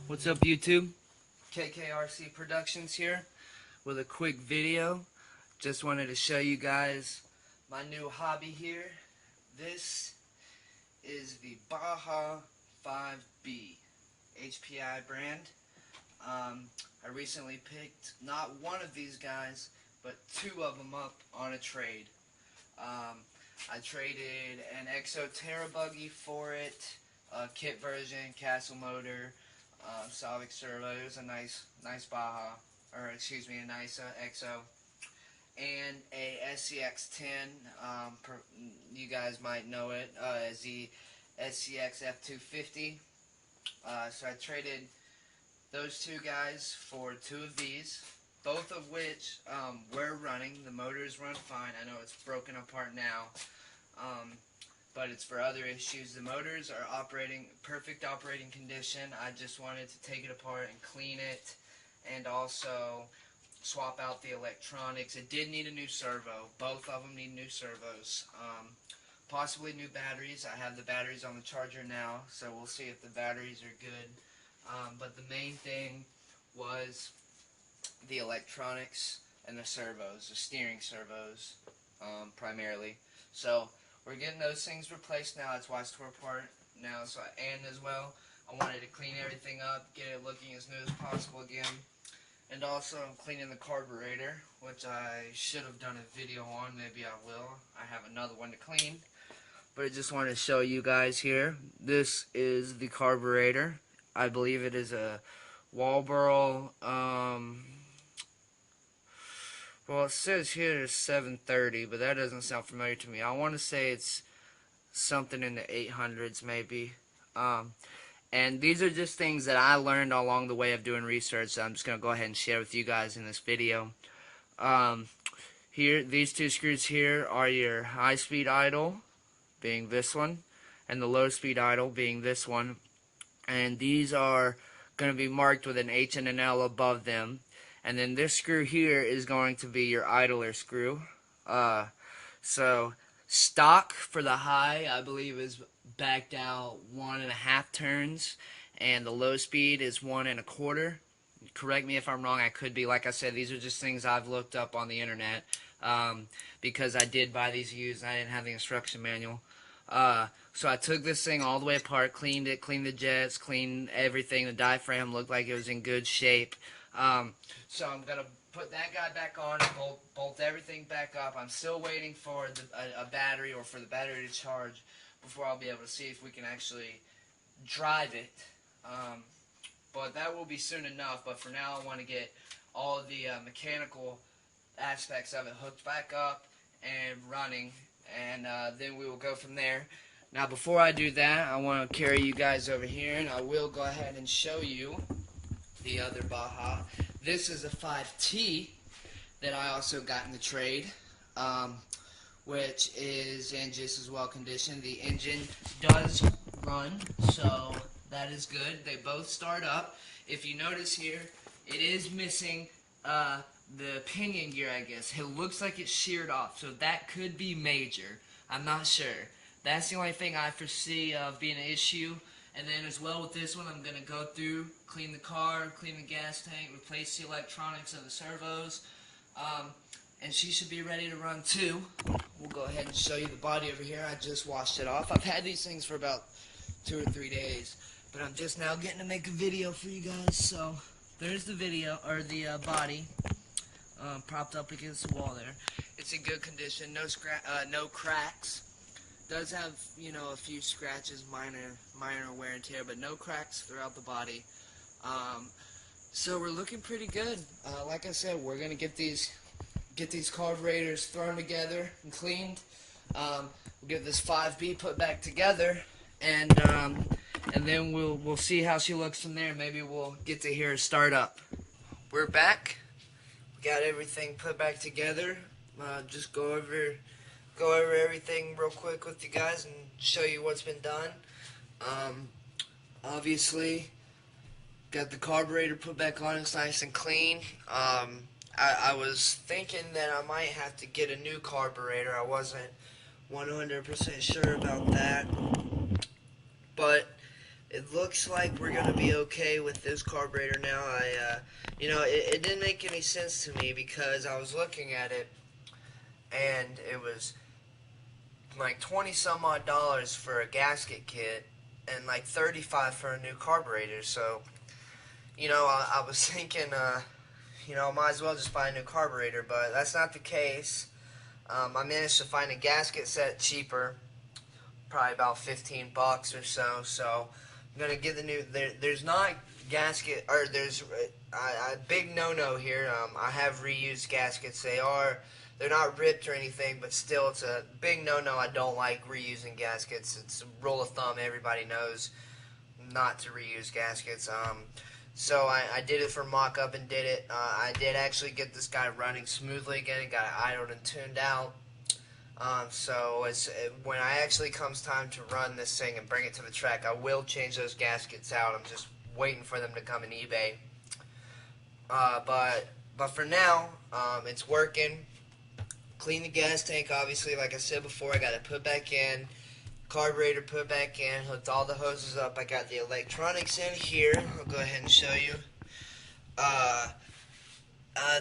What's up, YouTube? KKRC Productions here with a quick video. Just wanted to show you guys my new hobby here. This is the Baja 5B HPI brand. I recently picked not one of these guys, but two of them up on a trade. I traded an Exoterra buggy for it, a kit version, castle motor, Solid servo. It was a nice Baja, or excuse me, a nice EXO, and a SCX-10. You guys might know it as the SCX F250. So I traded those two guys for two of these, both of which were running. The motors run fine. I know it's broken apart now. But it's for other issues. The motors are operating, perfect operating condition. I just wanted to take it apart and clean it, and also swap out the electronics. It did need a new servo. Both of them need new servos. Possibly new batteries. I have the batteries on the charger now, so we'll see if the batteries are good. But the main thing was the electronics and the servos, the steering servos, primarily. So we're getting those things replaced now. That's why it's tore apart now. And as well, I wanted to clean everything up, get it looking as new as possible again. And also, I'm cleaning the carburetor, which I should have done a video on. Maybe I will. I have another one to clean. But I just wanted to show you guys here. This is the carburetor. I believe it is a Walboro. Well, it says here it's 730, but that doesn't sound familiar to me. I want to say it's something in the 800s, maybe. And these are just things that I learned along the way of doing research, so I'm just going to go ahead and share with you guys in this video. Here, these two screws here are your high-speed idle, being this one, and the low-speed idle, being this one. And these are going to be marked with an H and an L above them. And then this screw here is going to be your idler screw. So stock for the high, I believe, is backed out 1.5 turns, and the low speed is 1 1/4. Correct me if I'm wrong. I could be. Like I said, these are just things I've looked up on the internet, because I did buy these used and I didn't have the instruction manual. So I took this thing all the way apart, cleaned it, cleaned the jets, cleaned everything. The diaphragm looked like it was in good shape. So I'm going to put that guy back on and bolt everything back up. I'm still waiting for a battery, or for the battery to charge, before I'll be able to see if we can actually drive it. But that will be soon enough. But for now, I want to get all of the mechanical aspects of it hooked back up and running, and then we will go from there. Now, before I do that, I want to carry you guys over here, and I will go ahead and show you the other Baja. This is a 5T that I also got in the trade, which is in just as well condition. The engine does run, so that is good. They both start up. If you notice here, it is missing the pinion gear, I guess. It looks like it's sheared off, so that could be major. I'm not sure. That's the only thing I foresee of being an issue. And then as well with this one, I'm going to go through, clean the car, clean the gas tank, replace the electronics and the servos, and she should be ready to run too. We'll go ahead and show you the body over here. I just washed it off. I've had these things for about 2 or 3 days, but I'm just now getting to make a video for you guys. So there's the video, or the body, propped up against the wall there. It's in good condition, no cracks. Does have, you know, a few scratches, minor wear and tear, but no cracks throughout the body. So we're looking pretty good. Like I said, we're gonna get these carburetors thrown together and cleaned. We'll get this 5B put back together, and then we'll see how she looks from there. Maybe we'll get to hear her start up. We're back. We got everything put back together. Just go over everything real quick with you guys and show you what's been done. Obviously, got the carburetor put back on. It's nice and clean. I was thinking that I might have to get a new carburetor. I wasn't 100% sure about that, but it looks like we're gonna be okay with this carburetor now. It didn't make any sense to me because I was looking at it and it was like 20 some odd dollars for a gasket kit and like 35 for a new carburetor. So, I was thinking, might as well just buy a new carburetor, but that's not the case. I managed to find a gasket set cheaper, probably about 15 bucks or so. So I'm gonna get the new. There's not gasket, or there's a big no-no here. I have reused gaskets. They're not ripped or anything, but still, it's a big no-no. I don't like reusing gaskets. It's a rule of thumb. Everybody knows not to reuse gaskets. So I did it for mock-up and did it. I did actually get this guy running smoothly again and got it idled and tuned out. When I actually comes time to run this thing and bring it to the track, I will change those gaskets out. I'm just waiting for them to come in eBay. But for now, it's working. Clean the gas tank, obviously, like I said before. I got it put back in. Carburetor put back in. Hooked all the hoses up. I got the electronics in here. I'll go ahead and show you.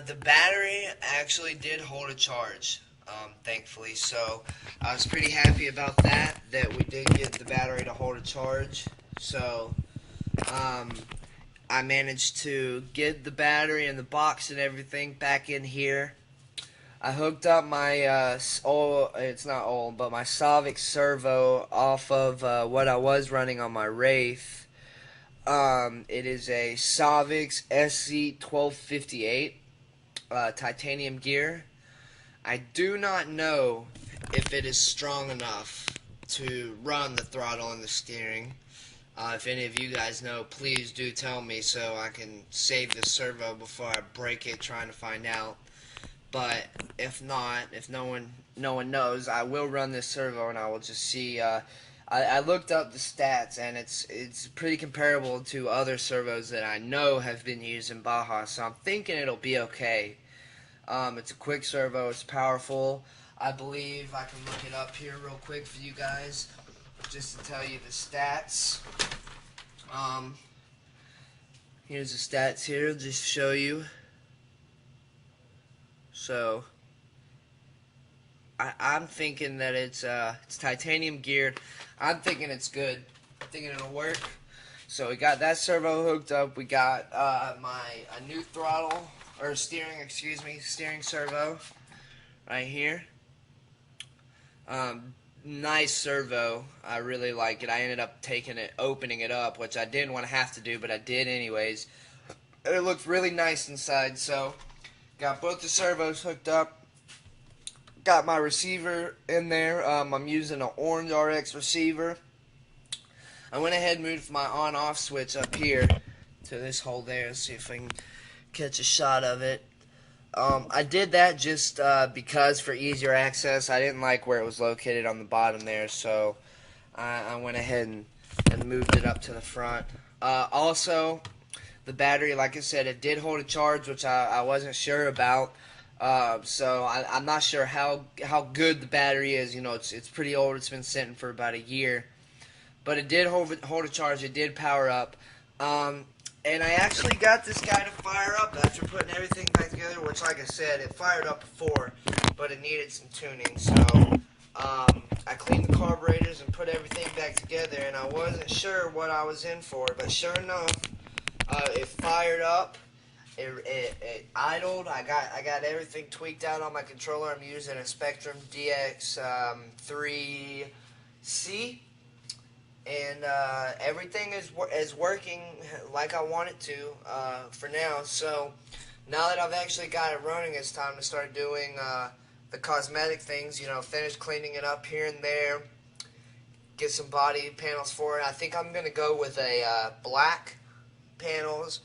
The battery actually did hold a charge, thankfully. So I was pretty happy about that we did get the battery to hold a charge. So I managed to get the battery and the box and everything back in here. I hooked up my it's not old, but my Savic servo off of what I was running on my Wraith. It is a Savic SC1258 titanium gear. I do not know if it is strong enough to run the throttle and the steering. If any of you guys know, please do tell me so I can save the servo before I break it trying to find out. But if not, if no one knows, I will run this servo and I will just see. I looked up the stats and it's pretty comparable to other servos that I know have been used in Baja, so I'm thinking it'll be okay. It's a quick servo, it's powerful. I believe I can look it up here real quick for you guys, just to tell you the stats. Here's the stats here, just to show you. So I'm thinking that it's titanium geared. I'm thinking it's good. I'm thinking it'll work. So we got that servo hooked up. We got a new throttle or steering servo right here. Nice servo. I really like it. I ended up opening it up, which I didn't want to have to do, but I did anyways. It looked really nice inside. So got both the servos hooked up. Got my receiver in there. I'm using an orange RX receiver. I went ahead and moved my on-off switch up here to this hole there. Let's see if I can catch a shot of it. I did that just because for easier access. I didn't like where it was located on the bottom there, so I went ahead and moved it up to the front. Also, the battery, like I said, it did hold a charge, which I wasn't sure about. So I'm not sure how good the battery is. You know, it's pretty old. It's been sitting for about a year. But it did hold a charge. It did power up. And I actually got this guy to fire up after putting everything back together, which, like I said, it fired up before, but it needed some tuning. So I cleaned the carburetors and put everything back together, and I wasn't sure what I was in for, but sure enough, it fired up. It idled. I got everything tweaked out on my controller. I'm using a Spectrum DX 3C. And everything is working like I want it to for now. So now that I've actually got it running, it's time to start doing the cosmetic things. You know, finish cleaning it up here and there. Get some body panels for it. I think I'm gonna go with a black panels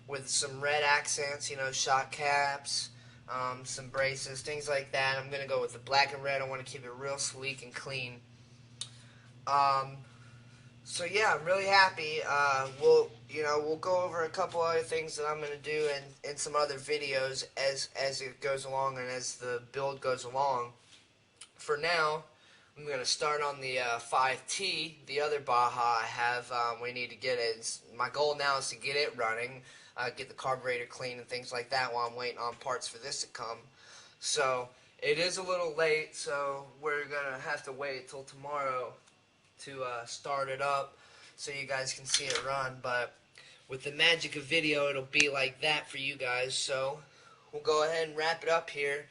with some red accents. You know, shock caps, some braces, things like that. I'm gonna go with the black and red. I want to keep it real sleek and clean. So yeah, I'm really happy. We'll go over a couple other things that I'm going to do in some other videos as it goes along and as the build goes along. For now, I'm going to start on the 5T, the other Baja I have. We need to get it. My goal now is to get it running, get the carburetor clean and things like that while I'm waiting on parts for this to come. So it is a little late, so we're going to have to wait till tomorrow to start it up so you guys can see it run. But with the magic of video, it'll be like that for you guys. So we'll go ahead and wrap it up here,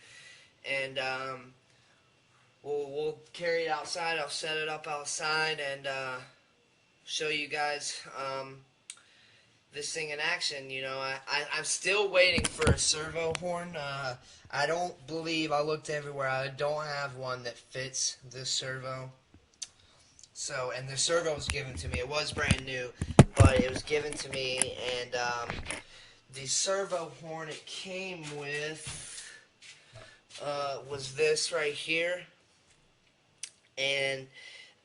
and we'll carry it outside. I'll set it up outside and show you guys this thing in action. You know, I'm still waiting for a servo horn. I don't believe, I looked everywhere, I don't have one that fits this servo. So, and the servo was given to me. It was brand new, but it was given to me, and the servo horn it came with was this right here. And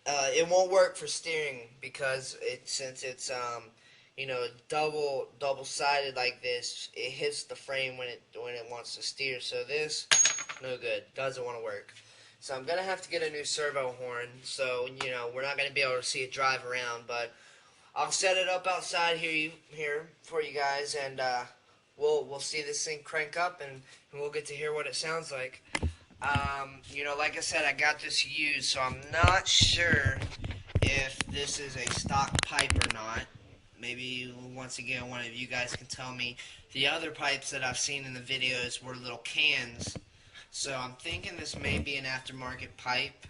it won't work for steering because since it's you know, double-sided like this, it hits the frame when it wants to steer. So this, no good, doesn't want to work. So I'm gonna have to get a new servo horn. So you know, we're not gonna be able to see it drive around, but I'll set it up outside here for you guys, and we'll see this thing crank up, and we'll get to hear what it sounds like. You know, like I said, I got this used, so I'm not sure if this is a stock pipe or not. Maybe, once again, one of you guys can tell me. The other pipes that I've seen in the videos were little cans, so I'm thinking this may be an aftermarket pipe.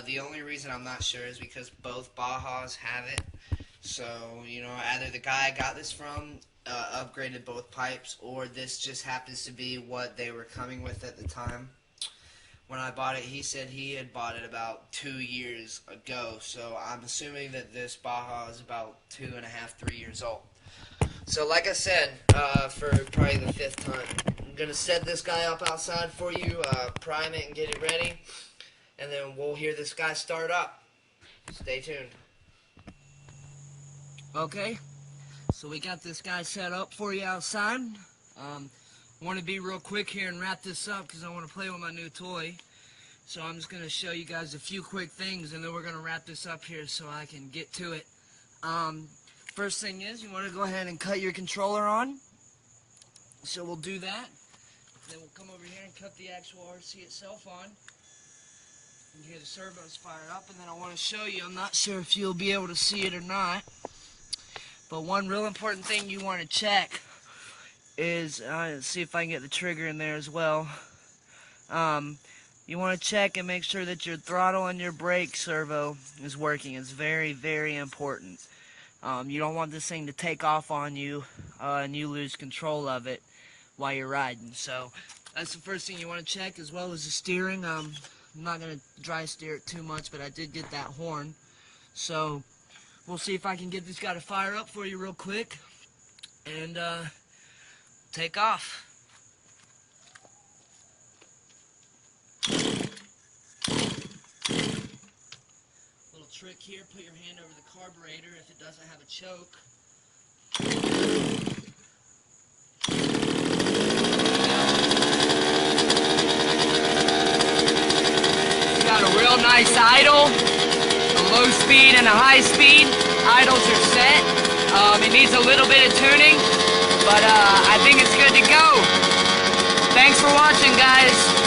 The only reason I'm not sure is because both Bajas have it. So, you know, either the guy I got this from upgraded both pipes, or this just happens to be what they were coming with at the time. When I bought it, he said he had bought it about 2 years ago, so I'm assuming that this Baja is about 2.5, 3 years old. So like I said, for probably the 5th time, I'm going to set this guy up outside for you, prime it and get it ready, and then we'll hear this guy start up. Stay tuned. Okay, so we got this guy set up for you outside. I want to be real quick here and wrap this up because I want to play with my new toy. So I'm just going to show you guys a few quick things, and then we're going to wrap this up here so I can get to it. First thing is, you want to go ahead and cut your controller on. So we'll do that. Then we'll come over here and cut the actual RC itself on. You hear the servos fire up, and then I want to show you, I'm not sure if you'll be able to see it or not, but one real important thing you want to check is, see if I can get the trigger in there as well. You want to check and make sure that your throttle and your brake servo is working. It's very, very important. You don't want this thing to take off on you and you lose control of it while you're riding. So that's the first thing you want to check, as well as the steering. I'm not going to dry steer it too much, but I did get that horn. So we'll see if I can get this guy to fire up for you real quick and take off. Little trick here, put your hand over the carburetor if it doesn't have a choke. It's got a real nice idle, a low speed and a high speed. Idles are set. It needs a little bit of tuning, but I think it's good to go. Thanks for watching, guys.